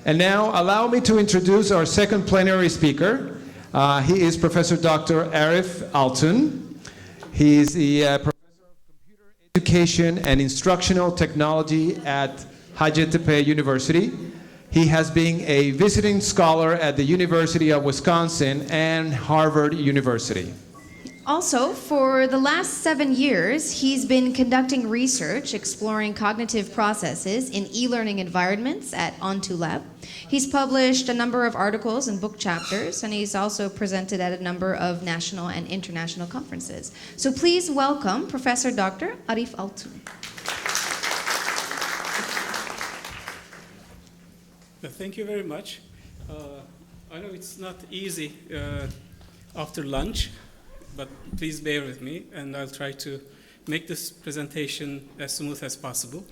And now allow me to introduce our second plenary speaker. He is Professor Dr. Arif Altun. He is the Professor of Computer Education and Instructional Technology at İCETR University. He has been a visiting scholar at the University of Wisconsin and Harvard University. Also, for the last 7 years, he's been conducting research exploring cognitive processes in e-learning environments at Altun-Lab. He's published a number of articles and book chapters, and he's also presented at a number of national and international conferences. So please welcome Professor Dr. Arif Altun. Thank you very much. I know it's not easy after lunch, but please bear with me, and I'll try to make this presentation as smooth as possible.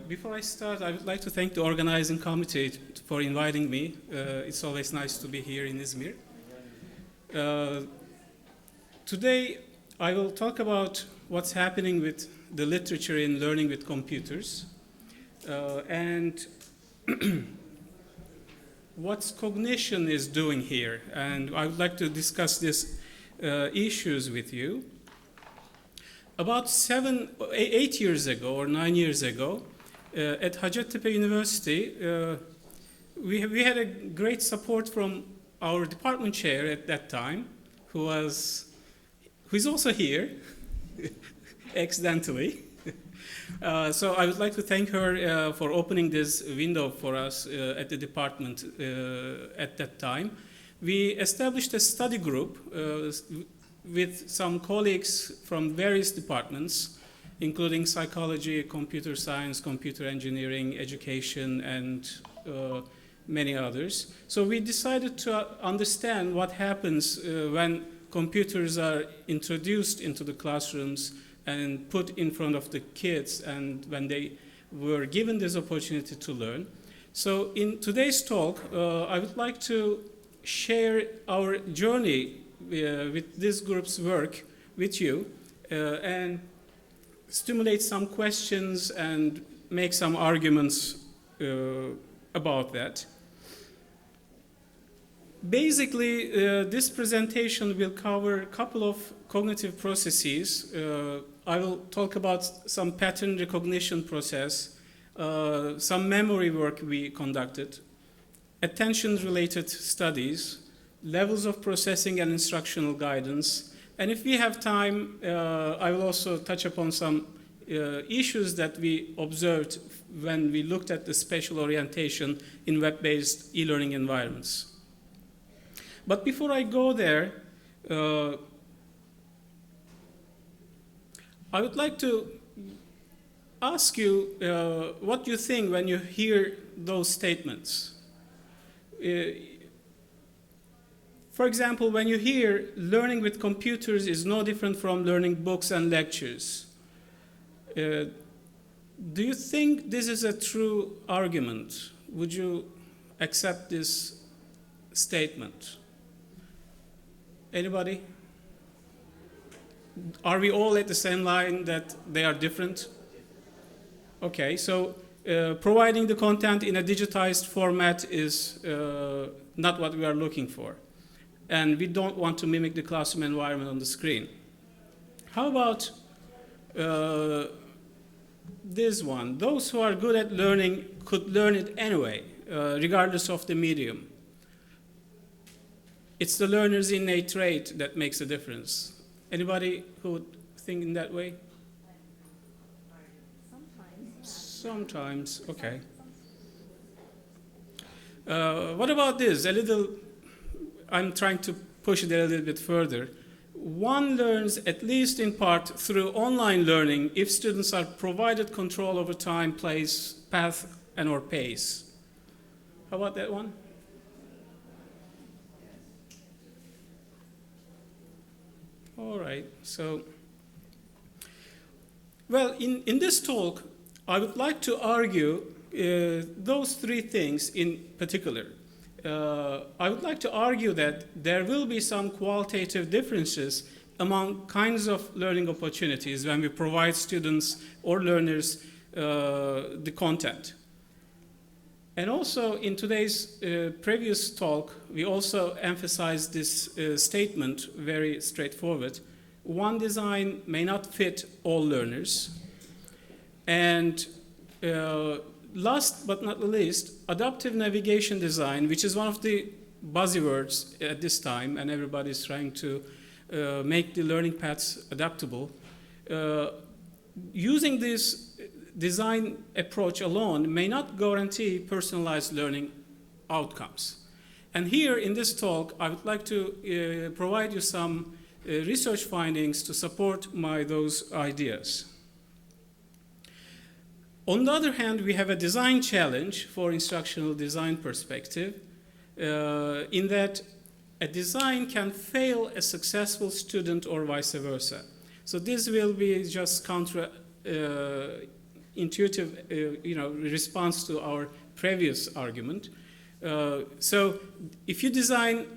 Before I start, I would like to thank the organizing committee for inviting me. It's always nice to be here in Izmir. Today, I will talk about what's happening with the literature in learning with computers, and what cognition is doing here. And I would like to discuss these issues with you. About 8 years ago or 9 years ago, at İCETR University, we had a great support from our department chair at that time, who is also here, accidentally. So I would like to thank her for opening this window for us at the department at that time. We established a study group with some colleagues from various departments, including psychology, computer science, computer engineering, education, and many others. So we decided to understand what happens when computers are introduced into the classrooms and put in front of the kids, and when they were given this opportunity to learn. So in today's talk, I would like to share our journey with this group's work with you and stimulate some questions and make some arguments about that. Basically, this presentation will cover a couple of cognitive processes. I will talk about some pattern recognition process, some memory work we conducted, attention-related studies, levels of processing and instructional guidance, and if we have time, I will also touch upon some issues that we observed when we looked at the spatial orientation in web-based e-learning environments. But before I go there, I would like to ask you what you think when you hear those statements. For example, when you hear learning with computers is no different from learning books and lectures, do you think this is a true argument? Would you accept this statement? Anybody? Are we all at the same line that they are different? Okay, so providing the content in a digitized format is not what we are looking for. And we don't want to mimic the classroom environment on the screen. How about this one? Those who are good at learning could learn it anyway, regardless of the medium. It's the learner's innate trait that makes a difference. Anybody who would think in that way? Sometimes, okay. What about this? I'm trying to push it a little bit further. One learns, at least in part, through online learning if students are provided control over time, place, path, and or pace. How about that one? All right, so, well, in this talk, I would like to argue those three things in particular. I would like to argue that there will be some qualitative differences among kinds of learning opportunities when we provide students or learners the content. And also in today's previous talk, we also emphasized this statement very straightforward. One design may not fit all learners. And last but not least, adaptive navigation design, which is one of the buzzwords at this time, and everybody's trying to make the learning paths adaptable. Using this design approach alone may not guarantee personalized learning outcomes. And here in this talk, I would like to provide you some research findings to support those ideas. On the other hand, we have a design challenge for instructional design perspective, in that a design can fail a successful student or vice versa. So this will be just counter-intuitive response to our previous argument. So if you design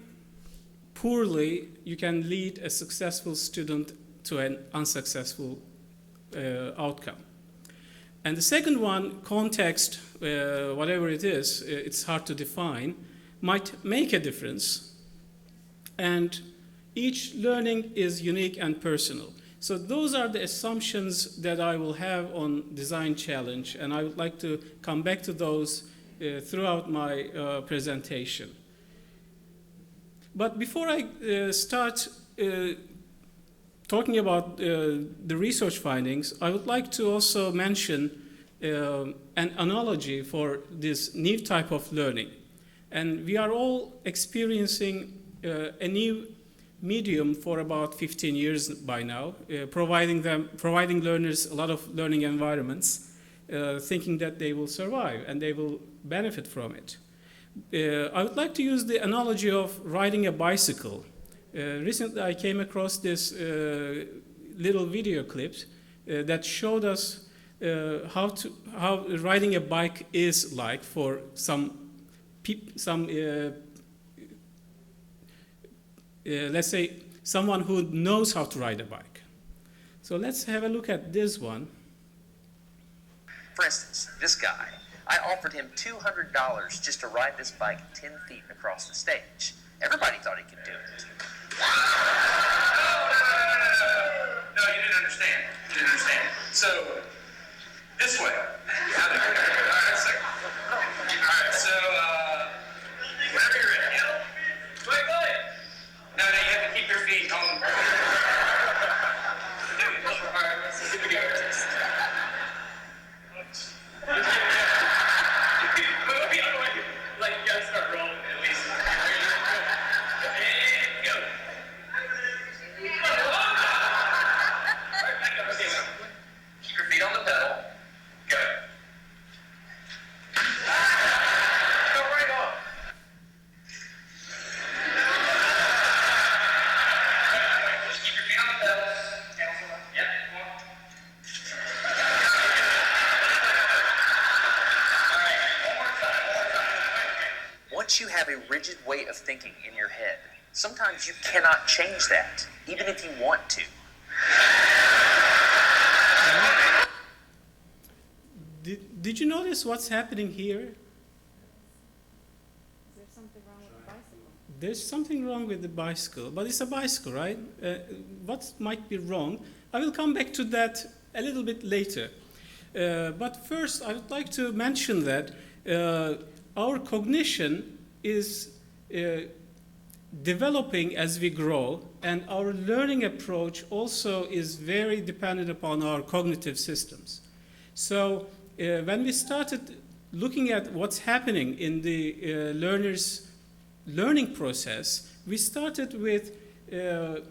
poorly, you can lead a successful student to an unsuccessful outcome. And the second one, context, whatever it is, it's hard to define, might make a difference. And each learning is unique and personal. So those are the assumptions that I will have on design challenge, and I would like to come back to those throughout my presentation. But before I start talking about the research findings, I would like to also mention an analogy for this new type of learning. And we are all experiencing a new medium for about 15 years by now, providing learners a lot of learning environments, thinking that they will survive and they will benefit from it. I would like to use the analogy of riding a bicycle. Recently, I came across this little video clip that showed us how riding a bike is like for let's say, someone who knows how to ride a bike. So let's have a look at this one. For instance, this guy, I offered him $200 just to ride this bike 10 feet across the stage. Everybody thought he could do it. No, you didn't understand. You didn't understand. So, this way. All right, so, whenever you're ready. Go ahead. No, you have to keep your feet on. All right, here we go. Like, you gotta start rolling at least. And go. Keep your feet on the pedal. Go. Go right off. Just keep your feet on the pedal. Yeah, come on. All right, one more time. Once you have a rigid way of thinking in your head, sometimes you cannot change that, even if you want to. Did you notice what's happening here? Is there something wrong with the bicycle? There's something wrong with the bicycle, but it's a bicycle, right? What might be wrong? I will come back to that a little bit later. But first, I would like to mention that our cognition is developing as we grow, and our learning approach also is very dependent upon our cognitive systems. So when we started looking at what's happening in the learner's learning process, we started with a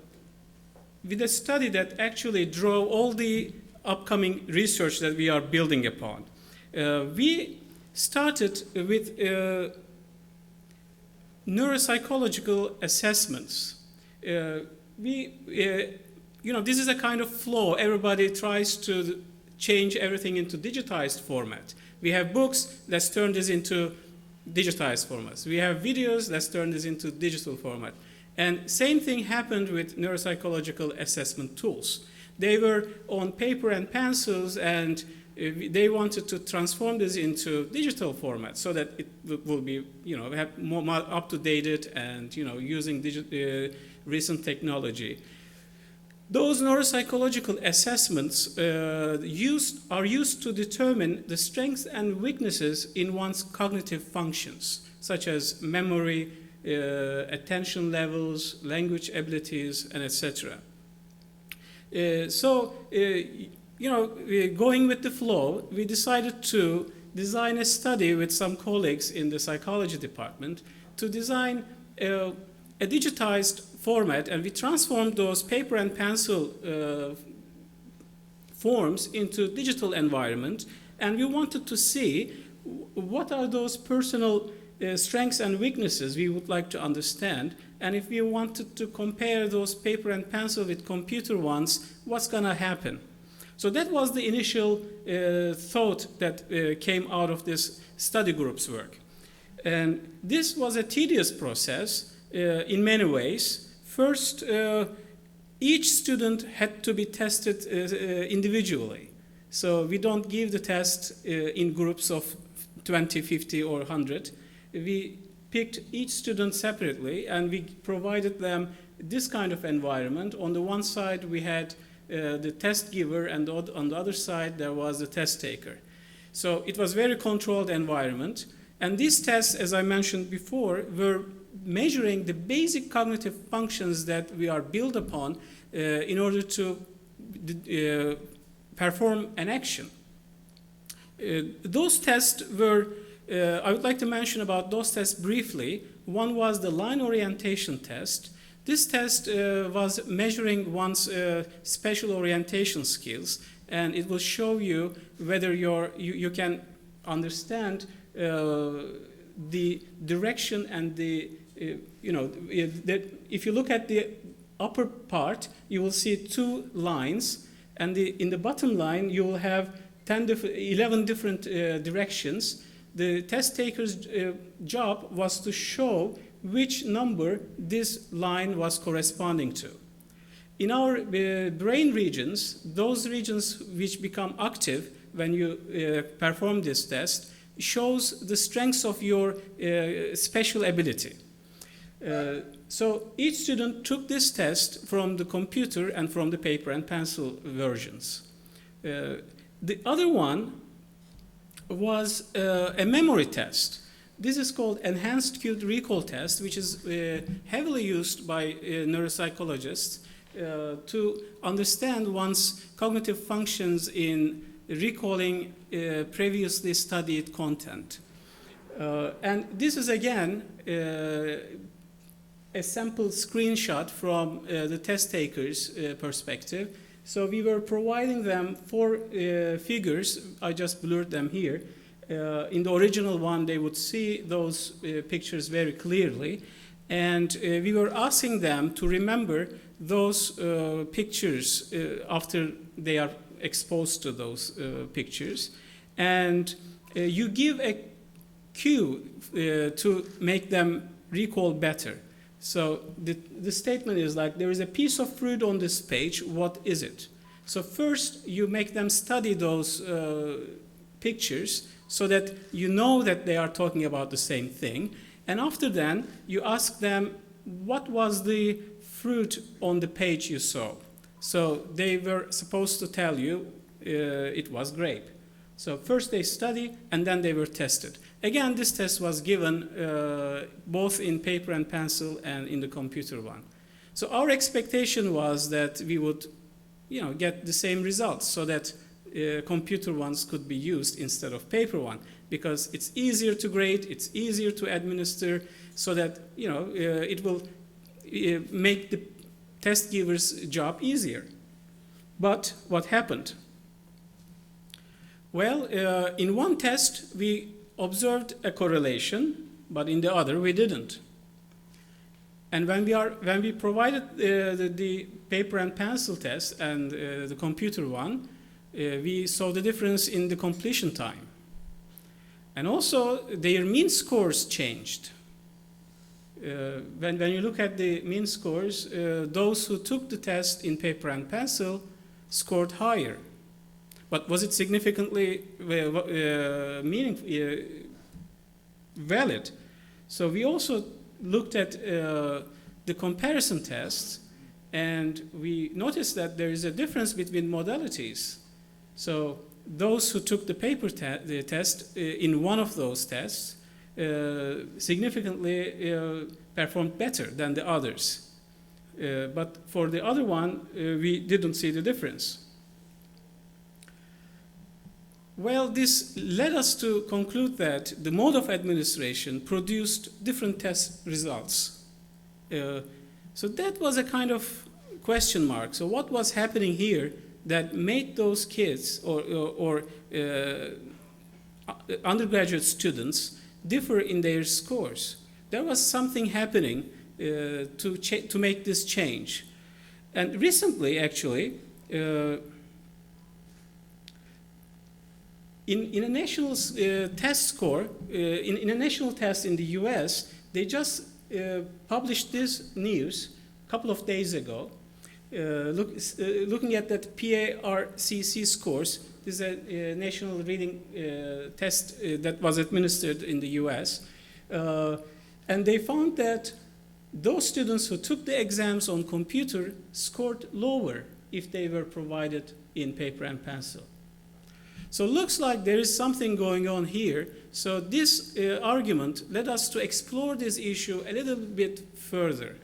study that actually drove all the upcoming research that we are building upon. We started with neuropsychological assessments. This is a kind of flow. Everybody tries to change everything into digitized format. We have books, let's turn this into digitized formats. We have videos, let's turn this into digital format. And same thing happened with neuropsychological assessment tools. They were on paper and pencils, and they wanted to transform this into digital format so that it will be, have more up-to-date and, using recent technology. Those neuropsychological assessments are used to determine the strengths and weaknesses in one's cognitive functions, such as memory, attention levels, language abilities, and etc. Going with the flow, we decided to design a study with some colleagues in the psychology department to design a digitized format, and we transformed those paper and pencil forms into digital environment, and we wanted to see what are those personal strengths and weaknesses we would like to understand, and if we wanted to compare those paper and pencil with computer ones, what's going to happen? So that was the initial thought that came out of this study group's work. And this was a tedious process in many ways. First, each student had to be tested individually. So we don't give the test in groups of 20, 50, or 100. We picked each student separately, and we provided them this kind of environment. On the one side, we had the test giver, and on the other side, there was the test taker. So it was a very controlled environment. And these tests, as I mentioned before, were measuring the basic cognitive functions that we are built upon in order to perform an action. Those tests were, I would like to mention about those tests briefly. One was the line orientation test. This test was measuring one's spatial orientation skills, and it will show you whether you can understand the direction and the, if you look at the upper part, you will see 2 lines, and in the bottom line, you will have 11 different directions. The test taker's job was to show which number this line was corresponding to. In our brain regions, those regions which become active when you perform this test shows the strengths of your spatial ability. So each student took this test from the computer and from the paper and pencil versions. The other one was a memory test. This is called Enhanced Cue Recall Test, which is heavily used by neuropsychologists to understand one's cognitive functions in recalling previously studied content. And this is again a sample screenshot from the test taker's perspective. So we were providing them 4 figures. I just blurred them here. In the original one, they would see those pictures very clearly. And we were asking them to remember those pictures after they are exposed to those pictures. And you give a cue to make them recall better. So the statement is like, there is a piece of fruit on this page, what is it? So first you make them study those pictures so that you know that they are talking about the same thing. And after then, you ask them, what was the fruit on the page you saw? So they were supposed to tell you it was grape. So first they study, and then they were tested. Again, this test was given both in paper and pencil and in the computer one. So our expectation was that we would get the same results so that computer ones could be used instead of paper one, because it's easier to grade, it's easier to administer, so that it will make the test giver's job easier. But what happened? Well, in one test we observed a correlation, but in the other we didn't. And when we provided the paper and pencil test and the computer one, we saw the difference in the completion time. And also their mean scores changed. When you look at the mean scores, those who took the test in paper and pencil scored higher. But was it significantly valid? So we also looked at the comparison tests, and we noticed that there is a difference between modalities. So those who took the paper the test in one of those tests significantly performed better than the others. But for the other one, we didn't see the difference. Well, this led us to conclude that the mode of administration produced different test results. So that was a kind of question mark. So what was happening here that made those kids or undergraduate students differ in their scores? There was something happening to make this change. And recently, actually, in a national test score, in a national test in the US, they just published this news a couple of days ago, looking at that PARCC scores. This is a national reading test that was administered in the US. And they found that those students who took the exams on computer scored lower if they were provided in paper and pencil. So it looks like there is something going on here. So this argument led us to explore this issue a little bit further.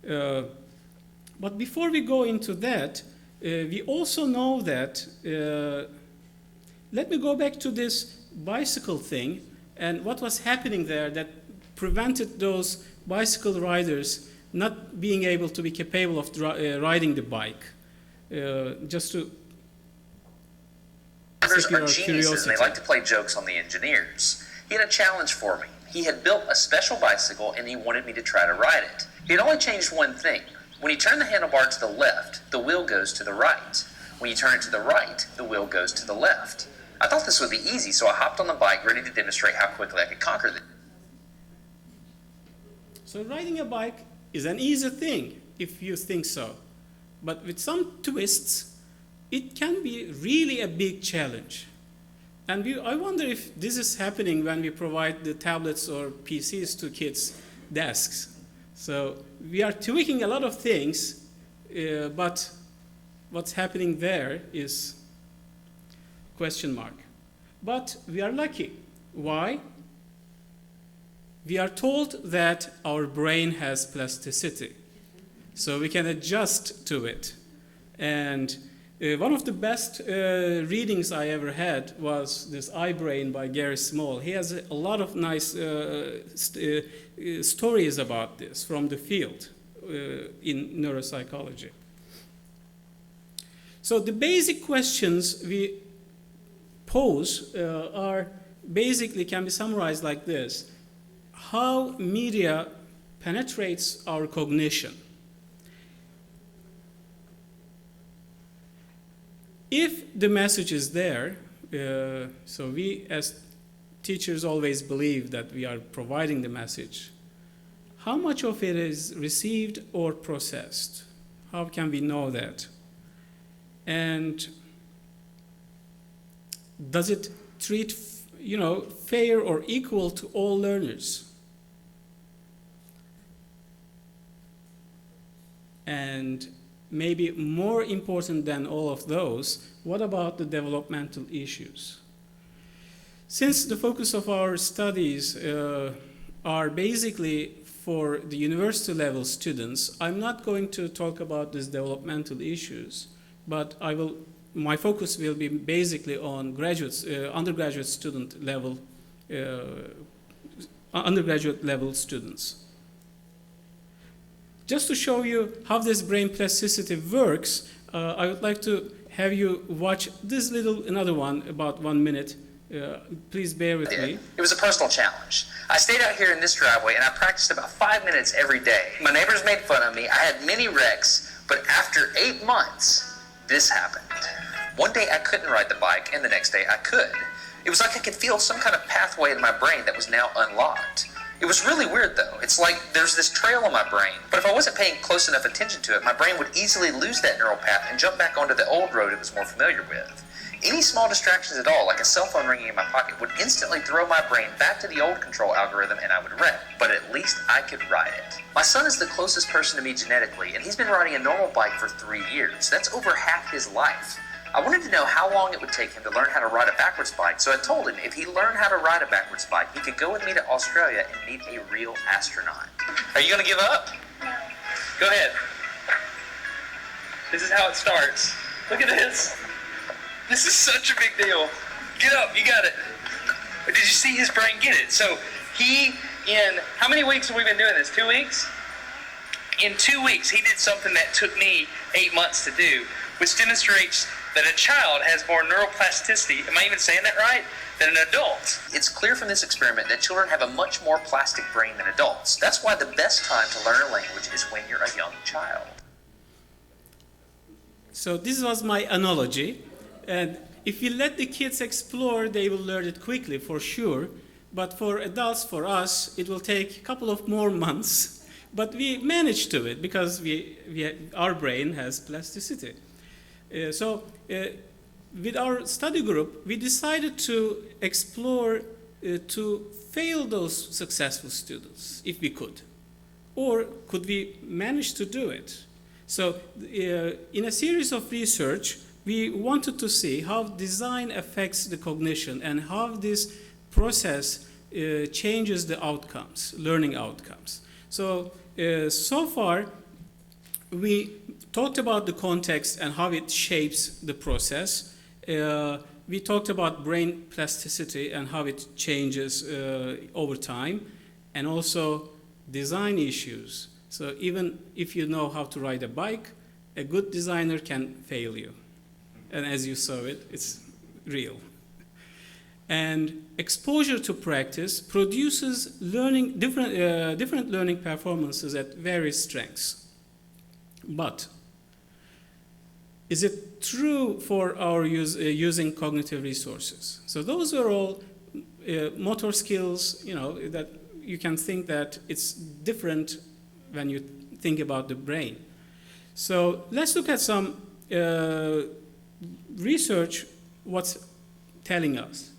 But before we go into that, we also know that, let me go back to this bicycle thing and what was happening there that prevented those bicycle riders not being able to be capable of riding the bike. Just to are geniuses and they like to play jokes on the engineers. He had a challenge for me. He had built a special bicycle and he wanted me to try to ride it. He had only changed one thing. When you turn the handlebar to the left, the wheel goes to the right. When you turn it to the right, the wheel goes to the left. I thought this would be easy, so I hopped on the bike ready to demonstrate how quickly I could conquer this. So riding a bike is an easy thing if you think so. But with some twists, it can be really a big challenge. And I wonder if this is happening when we provide the tablets or PCs to kids' desks. So we are tweaking a lot of things, but what's happening there is question mark. But we are lucky. Why? We are told that our brain has plasticity, so we can adjust to it. And one of the best readings I ever had was this iBrain by Gary Small. He has a lot of nice stories about this from the field in neuropsychology. So the basic questions we pose can be summarized like this. How media penetrates our cognition. If the message is there, so we as teachers always believe that we are providing the message, how much of it is received or processed? How can we know that? And does it treat, fair or equal to all learners? And maybe more important than all of those, what about the developmental issues? Since the focus of our studies are basically for the university level students, I'm not going to talk about these developmental issues, but my focus will be basically on undergraduate level students. Just to show you how this brain plasticity works, I would like to have you watch this another one, about 1 minute. Please bear with me. It was a personal challenge. I stayed out here in this driveway and I practiced about 5 minutes every day. My neighbors made fun of me. I had many wrecks, but after 8 months, this happened. One day I couldn't ride the bike and the next day I could. It was like I could feel some kind of pathway in my brain that was now unlocked. It was really weird though. It's like there's this trail in my brain, but if I wasn't paying close enough attention to it, my brain would easily lose that neural path and jump back onto the old road it was more familiar with. Any small distractions at all, like a cell phone ringing in my pocket, would instantly throw my brain back to the old control algorithm and I would wreck. But at least I could ride it. My son is the closest person to me genetically, and he's been riding a normal bike for 3 years. That's over half his life. I wanted to know how long it would take him to learn how to ride a backwards bike, so I told him if he learned how to ride a backwards bike, he could go with me to Australia and meet a real astronaut. Are you going to give up? Go ahead. This is how it starts. Look at this. This is such a big deal. Get up, you got it. But did you see his brain get it? So he, in, how many weeks have we been doing this? 2 weeks? In 2 weeks, he did something that took me 8 months to do, which demonstrates that a child has more neuroplasticity, am I even saying that right, than an adult. It's clear from this experiment that children have a much more plastic brain than adults. That's why the best time to learn a language is when you're a young child. So this was my analogy. And if you let the kids explore, they will learn it quickly, for sure. But for adults, for us, it will take a couple of more months. But we managed to it because our brain has plasticity. With our study group, we decided to explore to fail those successful students, if we could. Or could we manage to do it? So in a series of research, we wanted to see how design affects the cognition and how this process changes the outcomes, learning outcomes. So far, we talked about the context and how it shapes the process. We talked about brain plasticity and how it changes over time, and also design issues. So even if you know how to ride a bike, a good designer can fail you. And as you saw it, it's real. And exposure to practice produces learning, different learning performances at various strengths. But is it true for our using cognitive resources? So those are all motor skills, that you can think that it's different when you think about the brain. So let's look at some research, what's telling us.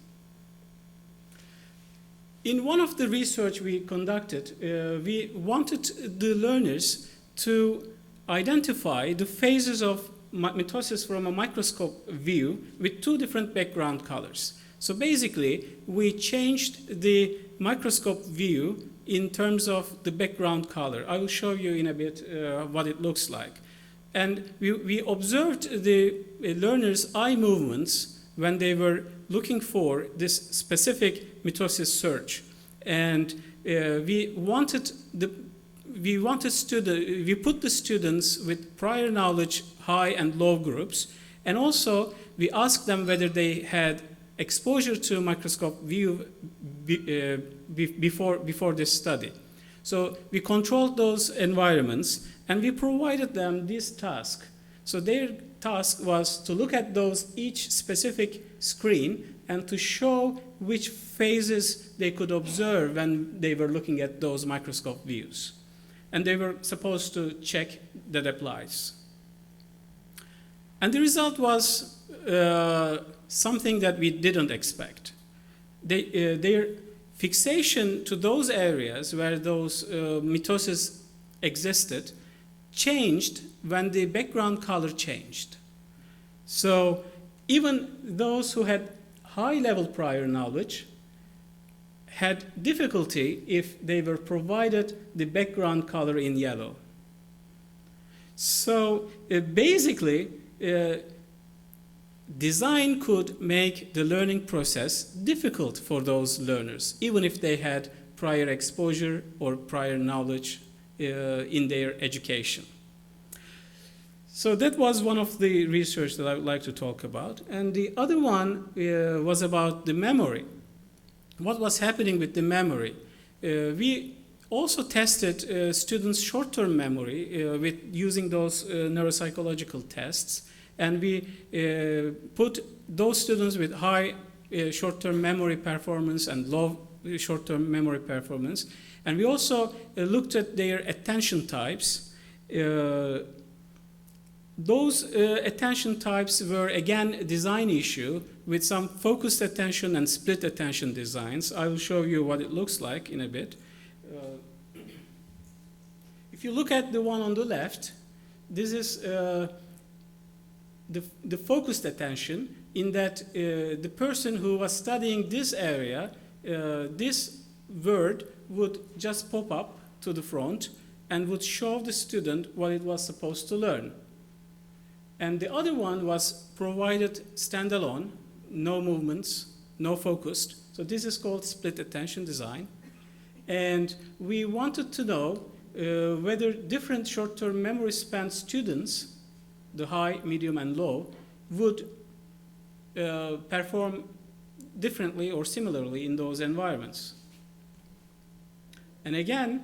In one of the research we conducted, we wanted the learners to identify the phases of mitosis from a microscope view with two different background colors. So basically, we changed the microscope view in terms of the background color. I will show you in a bit what it looks like. And we observed the learners' eye movements when they were looking for this specific mitosis search. And we put the students with prior knowledge high and low groups, and also we asked them whether they had exposure to microscope view before this study. So we controlled those environments and we provided them this task. So their task was to look at each specific screen and to show which phases they could observe when they were looking at those microscope views. And they were supposed to check that applies. And the result was something that we didn't expect. Their fixation to those areas where those mitosis existed changed when the background color changed. So even those who had high-level prior knowledge had difficulty if they were provided the background color in yellow. So basically, design could make the learning process difficult for those learners, even if they had prior exposure or prior knowledge in their education. So that was one of the research that I would like to talk about. And the other one was about the memory. What was happening with the memory? We also tested students' short-term memory with using those neuropsychological tests. And we put those students with high short-term memory performance and low short-term memory performance. And we also looked at their attention types. Those attention types were again a design issue with some focused attention and split attention designs. I will show you what it looks like in a bit. If you look at the one on the left, this is the focused attention, in that the person who was studying this area, this word would just pop up to the front and would show the student what it was supposed to learn. And the other one was provided standalone, no movements, no focused. So this is called split attention design. And we wanted to know whether different short-term memory span students, the high, medium, and low, would perform differently or similarly in those environments. And again,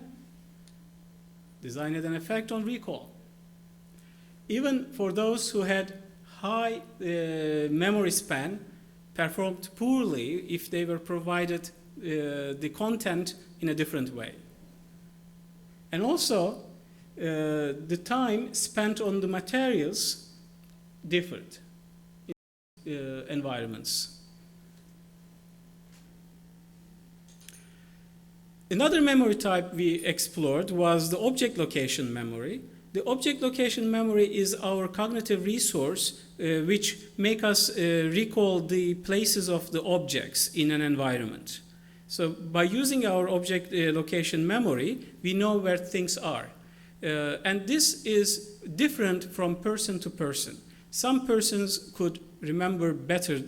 design had an effect on recall. Even for those who had high memory span, performed poorly if they were provided the content in a different way. And also, the time spent on the materials differed in environments. Another memory type we explored was the object location memory. The object location memory is our cognitive resource which make us recall the places of the objects in an environment. So by using our object location memory, we know where things are. And this is different from person to person. Some persons could remember better,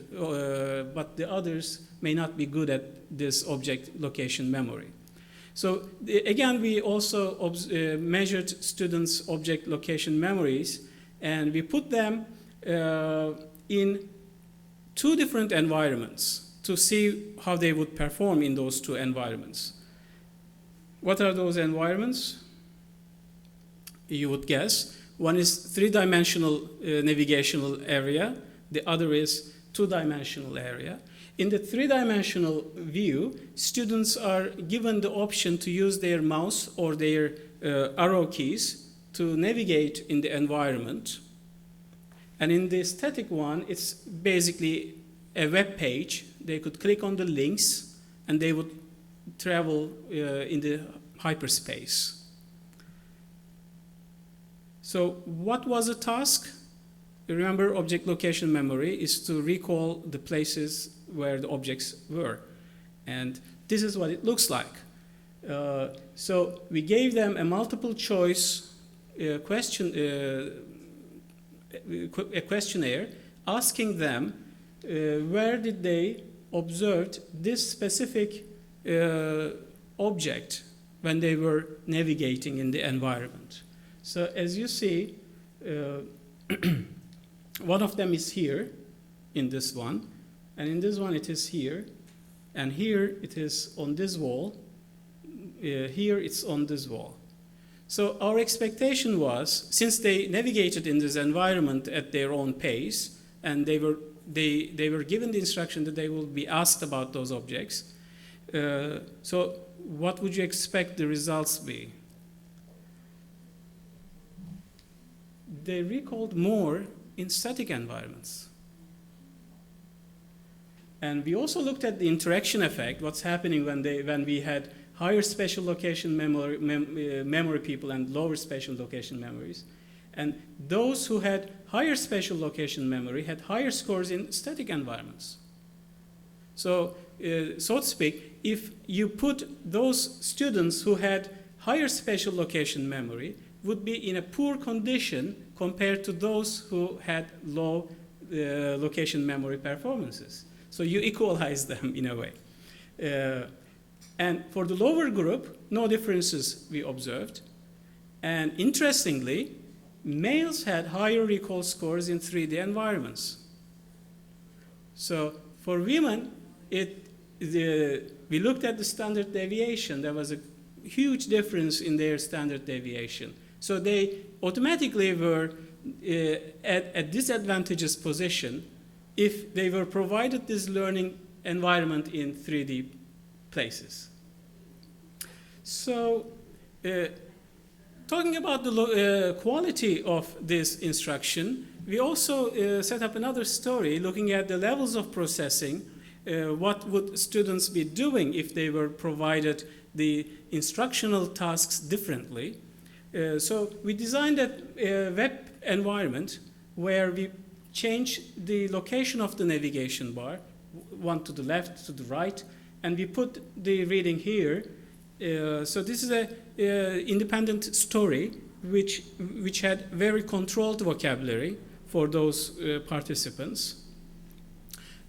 but the others may not be good at this object location memory. So again, we also measured students' object location memories, and we put them in two different environments to see how they would perform in those two environments. What are those environments? You would guess. One is three-dimensional navigational area. The other is two-dimensional area. In the three-dimensional view, students are given the option to use their mouse or their arrow keys to navigate in the environment. And in the static one, it's basically a web page. They could click on the links, and they would travel in the hyperspace. So what was the task? Remember, object location memory is to recall the places where the objects were. And this is what it looks like. So we gave them a multiple choice questionnaire asking them where did they observe this specific object when they were navigating in the environment. So as you see, one of them is here in this one, and in this one it is here, and here it is on this wall, here it's on this wall. So our expectation was, since they navigated in this environment at their own pace, and they were given the instruction that they will be asked about those objects, so what would you expect the results be? They recalled more in static environments. And we also looked at the interaction effect, what's happening when we had higher spatial location memory people and lower spatial location memories. And those who had higher spatial location memory had higher scores in static environments. So, so to speak, if you put those students who had higher spatial location memory would be in a poor condition compared to those who had low location memory performances. So you equalize them in a way. And for the lower group, no differences we observed. And interestingly, males had higher recall scores in 3D environments. So for women, we looked at the standard deviation. There was a huge difference in their standard deviation. So they automatically were at a disadvantageous position if they were provided this learning environment in 3D places. So talking about the quality of this instruction, we also set up another story looking at the levels of processing. What would students be doing if they were provided the instructional tasks differently? So we designed a web environment where we change the location of the navigation bar, one to the left, to the right, and we put the reading here. So this is an independent story which had very controlled vocabulary for those participants.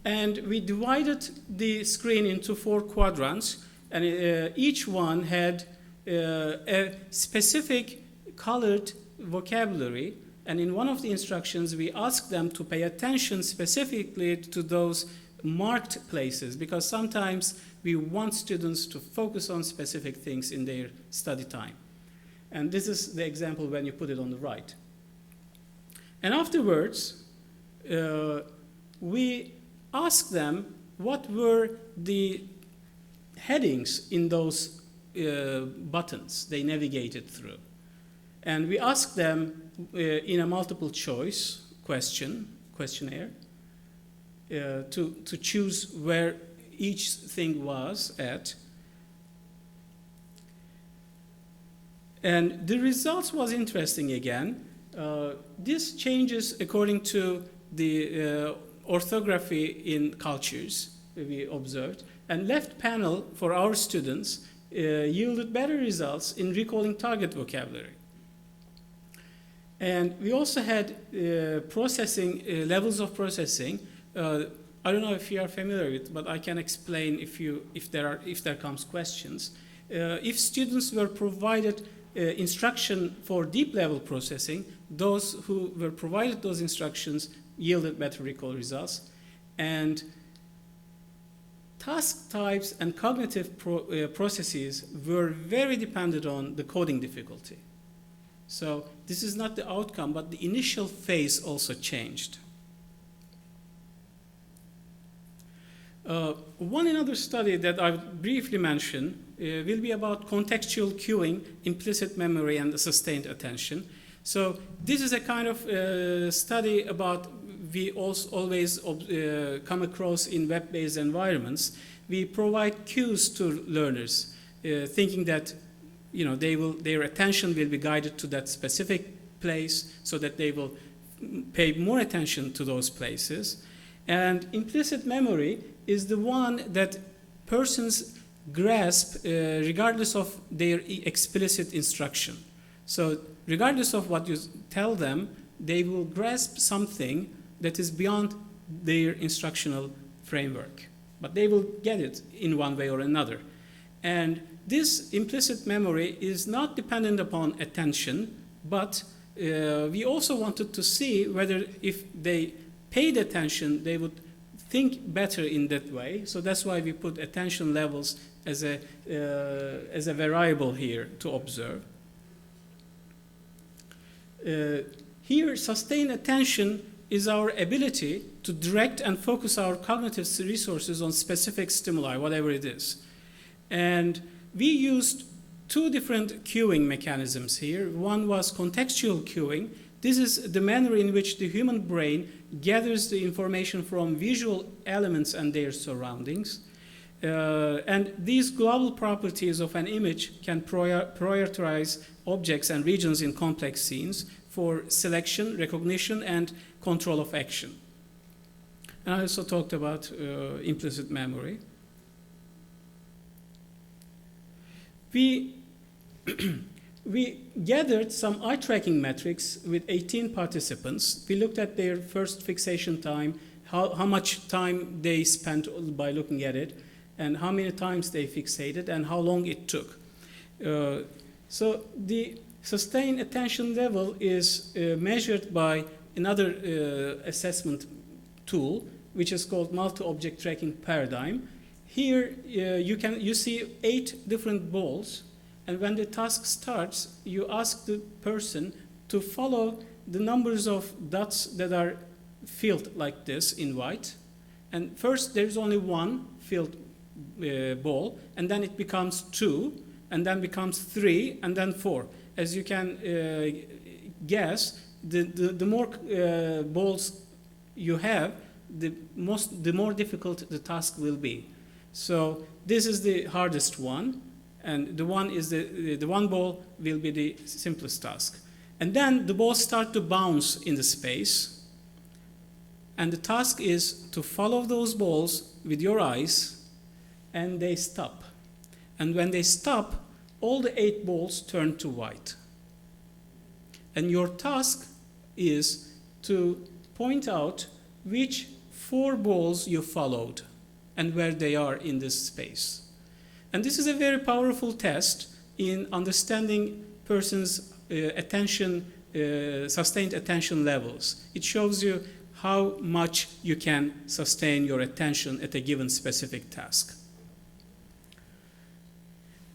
And we divided the screen into 4 quadrants, and each one had a specific colored vocabulary. And in one of the instructions, we asked them to pay attention specifically to those marked places, because sometimes we want students to focus on specific things in their study time. And this is the example when you put it on the right. And afterwards, we asked them what were the headings in those buttons they navigated through. And we asked them in a multiple choice questionnaire to choose where each thing was at. And the results was interesting again. This changes according to the orthography in cultures we observed. And left panel for our students yielded better results in recalling target vocabulary. And we also had processing levels of processing. I don't know if you are familiar with, but I can explain if there comes questions. If students were provided instruction for deep level processing, those who were provided those instructions yielded better recall results. And task types and cognitive processes were very dependent on the coding difficulty. So this is not the outcome, but the initial phase also changed. One another study that I briefly mention will be about contextual cueing, implicit memory, and sustained attention. So this is a kind of study about we also always come across in web-based environments. We provide cues to learners, thinking that their attention will be guided to that specific place, so that they will pay more attention to those places. And implicit memory is the one that persons grasp regardless of their explicit instruction. So regardless of what you tell them, they will grasp something that is beyond their instructional framework. But they will get it in one way or another. And this implicit memory is not dependent upon attention, but we also wanted to see whether if they paid attention, they would think better in that way. So that's why we put attention levels as a variable here to observe. Here, sustained attention is our ability to direct and focus our cognitive resources on specific stimuli, whatever it is. And we used 2 different cueing mechanisms here. One was contextual cueing. This is the manner in which the human brain gathers the information from visual elements and their surroundings. And these global properties of an image can prioritize objects and regions in complex scenes for selection, recognition, and control of action. And I also talked about implicit memory. We gathered some eye tracking metrics with 18 participants. We looked at their first fixation time, how much time they spent by looking at it, and how many times they fixated, and how long it took. So the sustained attention level is measured by another assessment tool, which is called multi-object tracking paradigm. Here you see 8 different balls, and when the task starts, you ask the person to follow the numbers of dots that are filled like this in white. And first there's only 1 filled ball, and then it becomes 2, and then becomes 3, and then 4. as you can guess, the more balls you have, the more difficult the task will be. So this is the hardest one, and the one ball will be the simplest task. And then the balls start to bounce in the space, and the task is to follow those balls with your eyes, and they stop. And when they stop, all the 8 balls turn to white. And your task is to point out which 4 balls you followed and where they are in this space. And this is a very powerful test in understanding person's sustained attention levels. It shows you how much you can sustain your attention at a given specific task.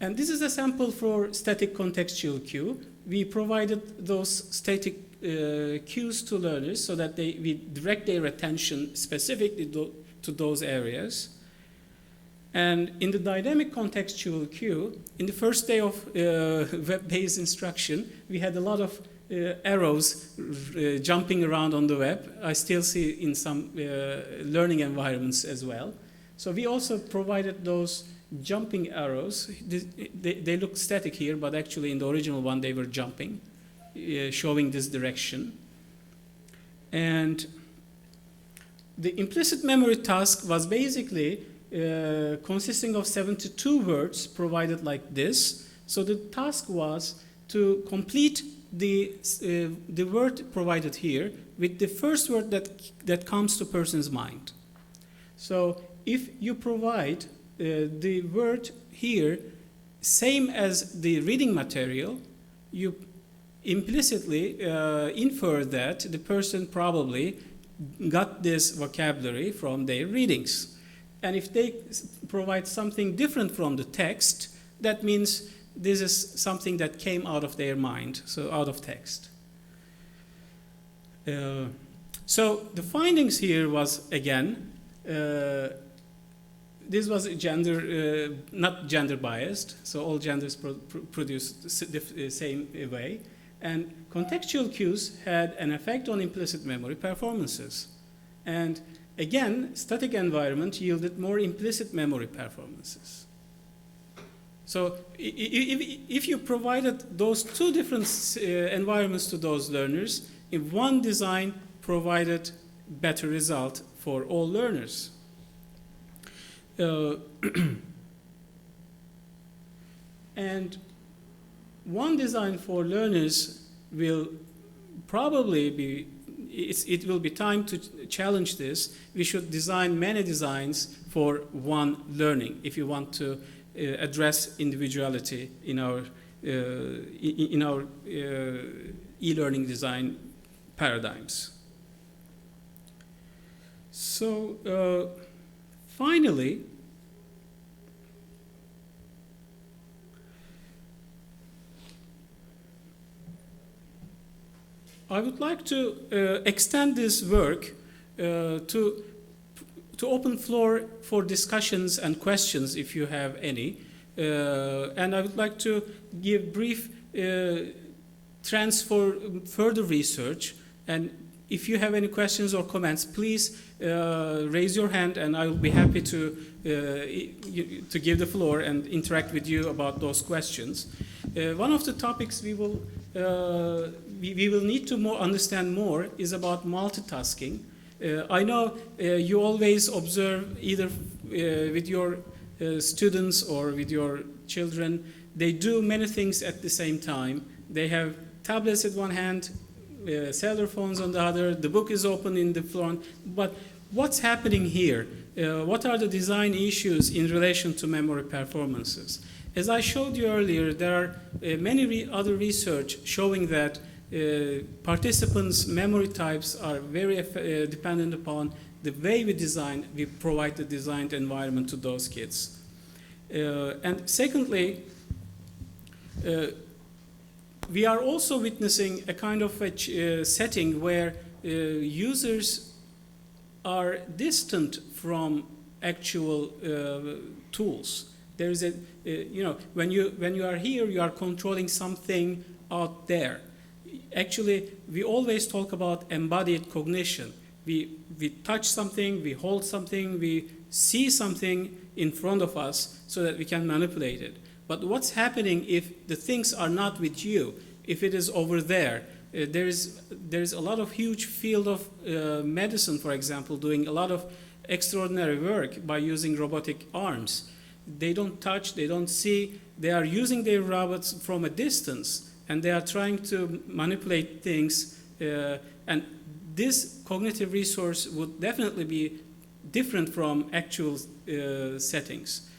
And this is a sample for static contextual cue. We provided those static cues to learners so that we direct their attention specifically to those areas. And in the dynamic contextual cue, in the first day of web-based instruction, we had a lot of arrows jumping around on the web. I still see in some learning environments as well. So we also provided those jumping arrows. They look static here, but actually in the original one they were jumping, showing this direction. And the implicit memory task was basically consisting of 72 words provided like this. So the task was to complete the word provided here with the first word that comes to person's mind. So if you provide the word here same as the reading material, you implicitly infer that the person probably got this vocabulary from their readings. And if they provide something different from the text, that means this is something that came out of their mind, so out of text. So the findings here was, again, this was not gender biased, so all genders produced the same way. And contextual cues had an effect on implicit memory performances. And again, static environment yielded more implicit memory performances. So if you provided those 2 different environments to those learners, if one design provided better result for all learners. And one design for learners will probably be, it will be time to challenge this. We should design many designs for one learning if you want to address individuality in our e-learning design paradigms. So finally, I would like to extend this work to open floor for discussions and questions if you have any. And I would like to give brief trends for further research. And if you have any questions or comments, please raise your hand and I will be happy to give the floor and interact with you about those questions. One of the topics we will need to understand more is about multitasking. I know you always observe either with your students or with your children, they do many things at the same time. They have tablets in one hand, cellular phones on the other, the book is open in the front, but what's happening here? What are the design issues in relation to memory performances? As I showed you earlier, there are many other research showing that participants' memory types are very dependent upon the way we provide the designed environment to those kids. And secondly, we are also witnessing a kind of a setting where users are distant from actual tools. There is when you are here, you are controlling something out there. Actually, we always talk about embodied cognition. We touch something, we hold something, we see something in front of us so that we can manipulate it. But what's happening if the things are not with you, if it is over there? There's a lot of huge field of medicine, for example, doing a lot of extraordinary work by using robotic arms. They don't touch, they don't see, they are using their robots from a distance, and they are trying to manipulate things, and this cognitive resource would definitely be different from actual settings.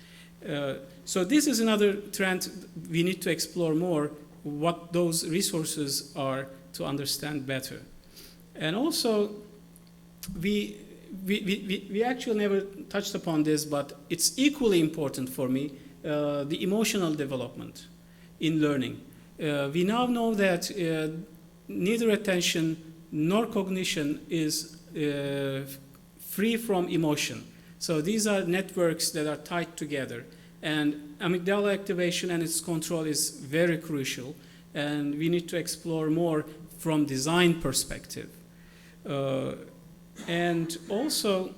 So this is another trend we need to explore more, what those resources are to understand better. And also, we actually never touched upon this, but it's equally important for me, the emotional development in learning. We now know that neither attention nor cognition is free from emotion. So these are networks that are tied together. And amygdala activation and its control is very crucial. And we need to explore more from design perspective. And also,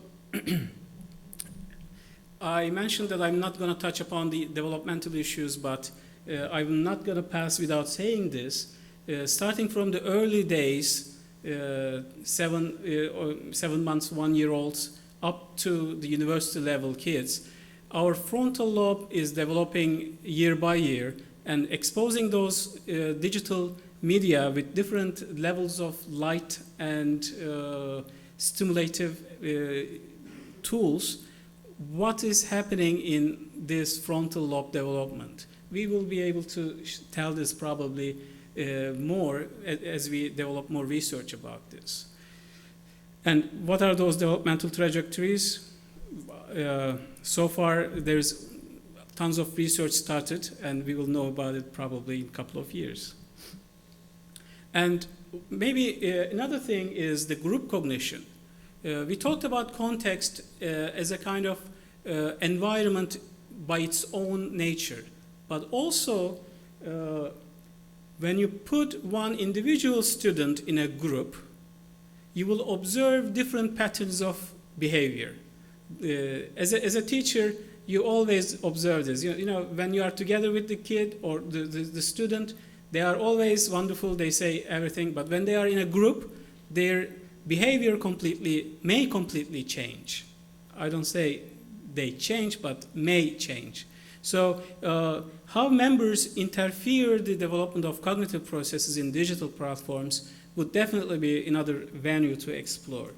I mentioned that I'm not going to touch upon the developmental issues, but I'm not going to pass without saying this. Starting from the early days, 7 months, 1 year olds, up to the university level kids, our frontal lobe is developing year by year, and exposing those digital media with different levels of light and stimulative tools, what is happening in this frontal lobe development? We will be able to tell this probably more as we develop more research about this. And what are those developmental trajectories? So far, there's tons of research started, and we will know about it probably in a couple of years. And maybe another thing is the group cognition. We talked about context as a kind of environment by its own nature, but also when you put one individual student in a group, you will observe different patterns of behavior. As a teacher, you always observe this. You know, when you are together with the kid or the student, they are always wonderful, they say everything, but when they are in a group, their behavior may completely change. I don't say they change, but may change. So how members interfere the development of cognitive processes in digital platforms would definitely be another venue to explore.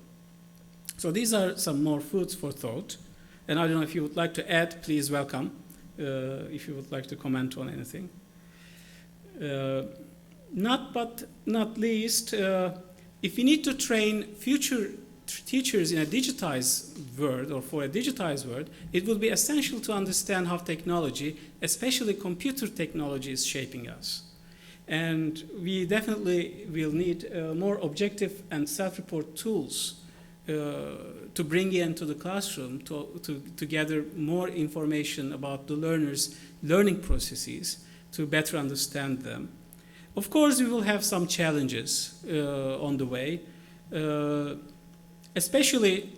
So these are some more foods for thought. And I don't know if you would like to add, please welcome, if you would like to comment on anything. Not least, if we need to train future teachers in a digitized world or for a digitized world, it will be essential to understand how technology, especially computer technology, is shaping us. And we definitely will need more objective and self-report tools to bring into the classroom to gather more information about the learners' learning processes to better understand them. Of course, we will have some challenges on the way, especially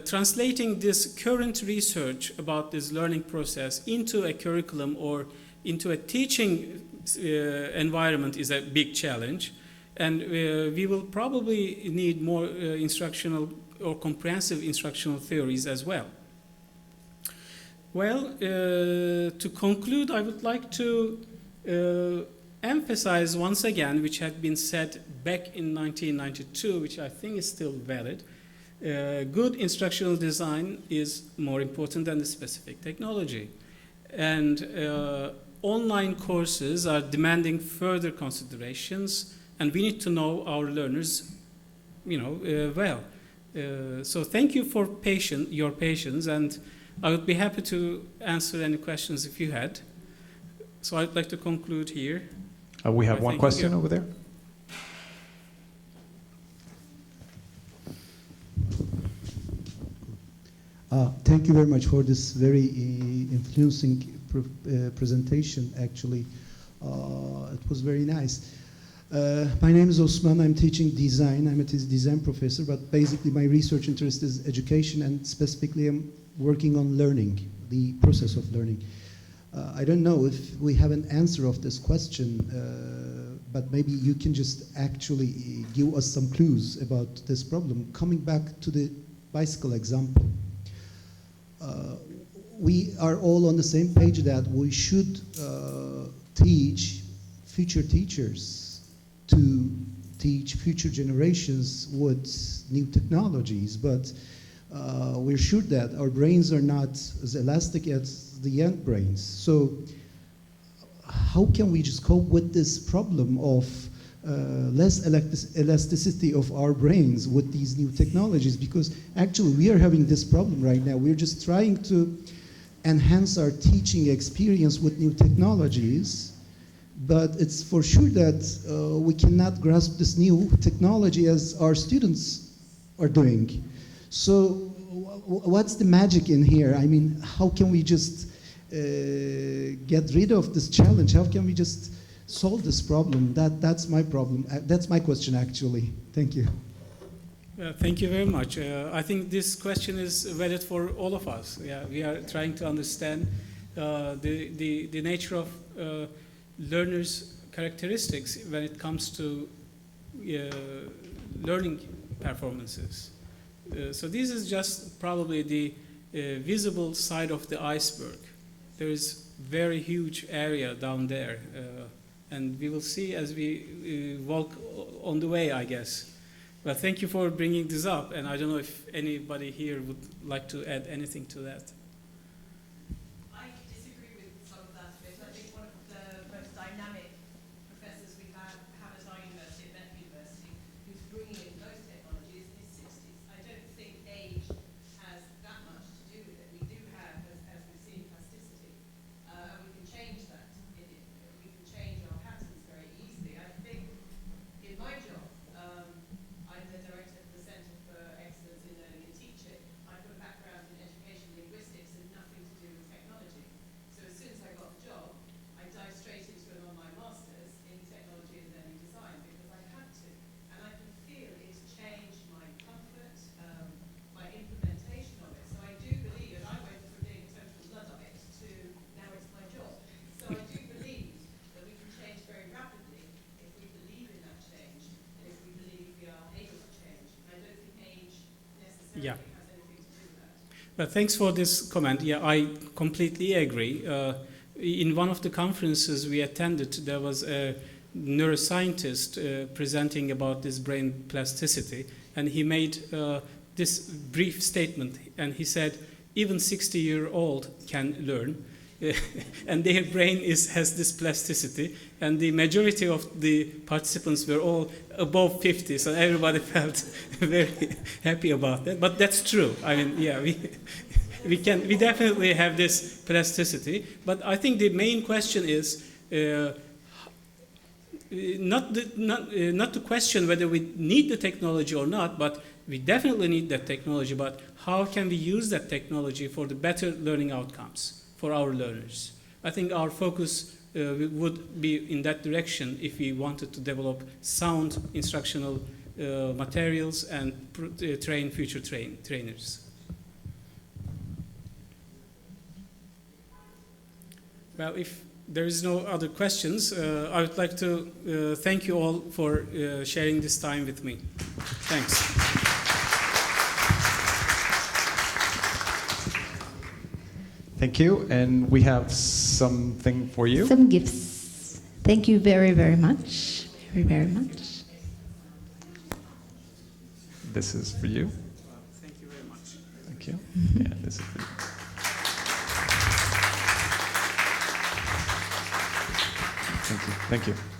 translating this current research about this learning process into a curriculum or into a teaching environment is a big challenge. And we will probably need more instructional or comprehensive instructional theories as well. Well, to conclude, I would like to emphasize once again, which had been said back in 1992, which I think is still valid, good instructional design is more important than the specific technology. And online courses are demanding further considerations, and we need to know our learners, well. So thank you for your patience, and I would be happy to answer any questions if you had. So I'd like to conclude here. We have one question over there. Thank you very much for this very influencing presentation, actually. It was very nice. My name is Osman. I'm teaching design. I'm a design professor, but basically my research interest is education, and specifically I'm working on learning, the process of learning. I don't know if we have an answer of this question, but maybe you can just actually give us some clues about this problem. Coming back to the bicycle example, we are all on the same page that we should teach future teachers to teach future generations with new technologies, but we're sure that our brains are not as elastic as the young brains. So how can we just cope with this problem of less elasticity of our brains with these new technologies? Because actually we are having this problem right now. We're just trying to enhance our teaching experience with new technologies, but it's for sure that we cannot grasp this new technology as our students are doing. So what's the magic in here? I mean, how can we just get rid of this challenge? How can we just solve this problem? That's my problem. That's my question, actually. Thank you. Thank you very much. I think this question is valid for all of us. Yeah, we are trying to understand the nature of learners' characteristics when it comes to learning performances. So this is just probably the visible side of the iceberg. There is very huge area down there, and we will see as we walk on the way, I guess. But thank you for bringing this up, and I don't know if anybody here would like to add anything to that. I disagree with some of that. I think one of the most dynamic professors we have at our university, at University, who's bringing in those technologies in his 60s. I don't think age has that much to do with it. We do have, as we've seen, plasticity, and we can change that. We can change our patterns very easily. I think in my job, I'm the director of the Center for Excellence in Learning and Teaching. I've got a background in education linguistics and nothing to do with technology. So as soon as I got the job, I dived straight into an online master's in technology and learning design because I had to. And I can feel it's changed my comfort, my implementation of it. So I do believe, and I went from being a total Luddite to now it's my job. So I do believe that we can change very rapidly if we believe in that change and if we believe we are able to change. I don't think age necessarily has anything to do with that. But thanks for this comment. Yeah, I completely agree. In one of the conferences we attended, there was a neuroscientist presenting about this brain plasticity, and he made this brief statement, and he said, even 60-year-old can learn, and their brain has this plasticity, and the majority of the participants were all above 50, so everybody felt very happy about that. But that's true. I mean, yeah, we definitely have this plasticity. But I think the main question is not to question whether we need the technology or not, but we definitely need that technology. But how can we use that technology for the better learning outcomes for our learners? I think our focus would be in that direction if we wanted to develop sound instructional materials and train future trainers. Well, if there is no other questions, I would like to thank you all for sharing this time with me. Thanks. Thank you, and we have something for you. Some gifts. Thank you very, very much. Very, very much. This is for you. Thank you very much. Thank you. Mm-hmm. Yeah, this is for you. Thank you. Thank you.